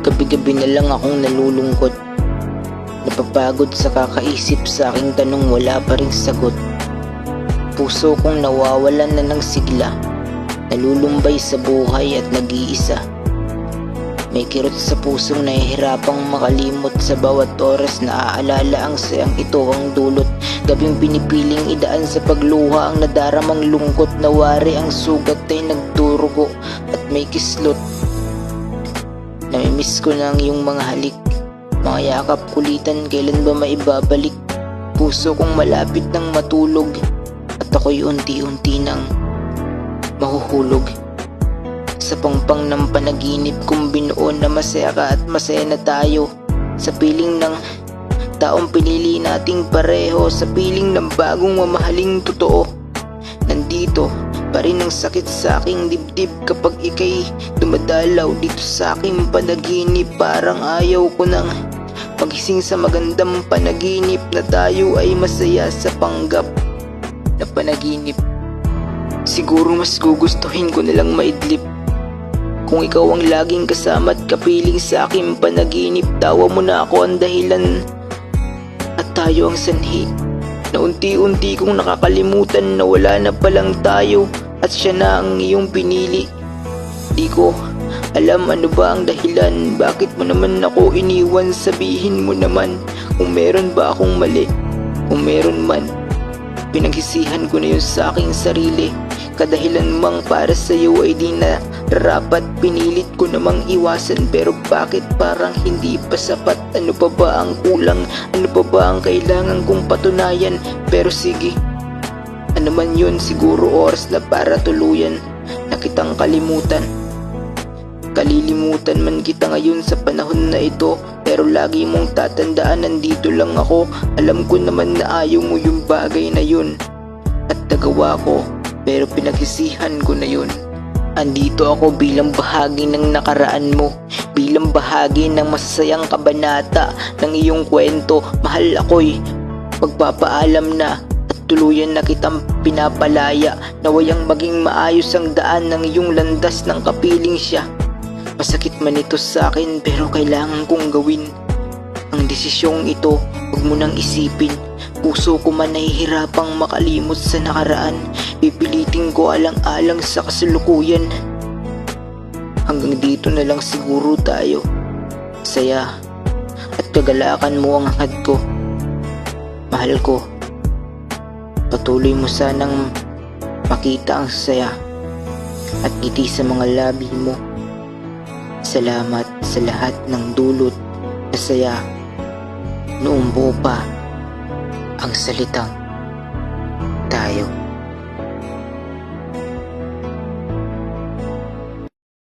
Gabi-gabi na lang akong nalulungkot. Napapagod sa kakaisip sa aking tanong, wala pa ring sagot. Puso kong nawawalan na ng sigla, nalulumbay sa buhay at nag-iisa. May kirot sa pusong nahihirapang makalimot, sa bawat oras na aalala ang sayang ito ang dulot. Gabing pinipiling idaan sa pagluha ang nadaramang lungkot, nawari ang sugat ay nagdurugo at may kislot. Namimiss ko na ang iyong mga halik, mga yakap kulitan, kailan ba maibabalik? Puso kong malapit nang matulog at ako'y unti-unti nang mahuhulog. Sa pangpang ng panaginip kong binuo na masaya ka at masaya na tayo, sa piling ng taong pinili nating pareho, sa piling ng bagong mamahaling totoo. Nandito pa rin ang sakit sa aking dibdib kapag ika'y dumadalaw dito sa aking panaginip. Parang ayaw ko nang magising sa magandang panaginip na tayo ay masaya sa panggap na panaginip. Siguro mas gugustuhin ko nalang maidlip kung ikaw ang laging kasama at kapiling sa aking panaginip. Tawa mo na ako ang dahilan at tayo ang sanhi na unti-unti kong nakakalimutan na wala na palang tayo at siya na ang iyong pinili. Di ko alam ano ba ang dahilan, bakit mo naman ako iniwan? Sabihin mo naman kung meron ba akong mali. Kung meron man, pinaghisihan ko na yun sa aking sarili. Kadahilan mang para sa iyo ay di na rapat, pinilit ko namang iwasan, pero bakit parang hindi pa sapat? Ano pa ba ang kulang? Ano pa ba ang kailangan kong patunayan? Pero sige, ano man yun, siguro oras na para tuluyan na kitang kalimutan. Kalilimutan man kita ngayon sa panahon na ito, pero lagi mong tatandaan nandito lang ako. Alam ko naman na ayaw mo yung bagay na yun at nagawa ko, pero pinaghisihan ko na yun. Andito ako bilang bahagi ng nakaraan mo, bilang bahagi ng masasayang kabanata ng iyong kwento. Mahal, ako'y magpapaalam na at tuluyan na kitang pinapalaya. Nawayang maging maayos ang daan ng iyong landas ng kapiling siya. Masakit man ito sa akin, pero kailangan kong gawin ang desisyong ito. Huwag mo nang isipin. Puso ko man nahihirapang makalimot sa nakaraan, pipilitin ko alang-alang sa kasalukuyan. Hanggang dito na lang siguro tayo. Saya at kagalakan mo ang hangad ko. Mahal ko, patuloy mo sanang makita ang saya at ngiti sa mga labi mo. Salamat sa lahat ng dulot na saya noong buo pa ang salitang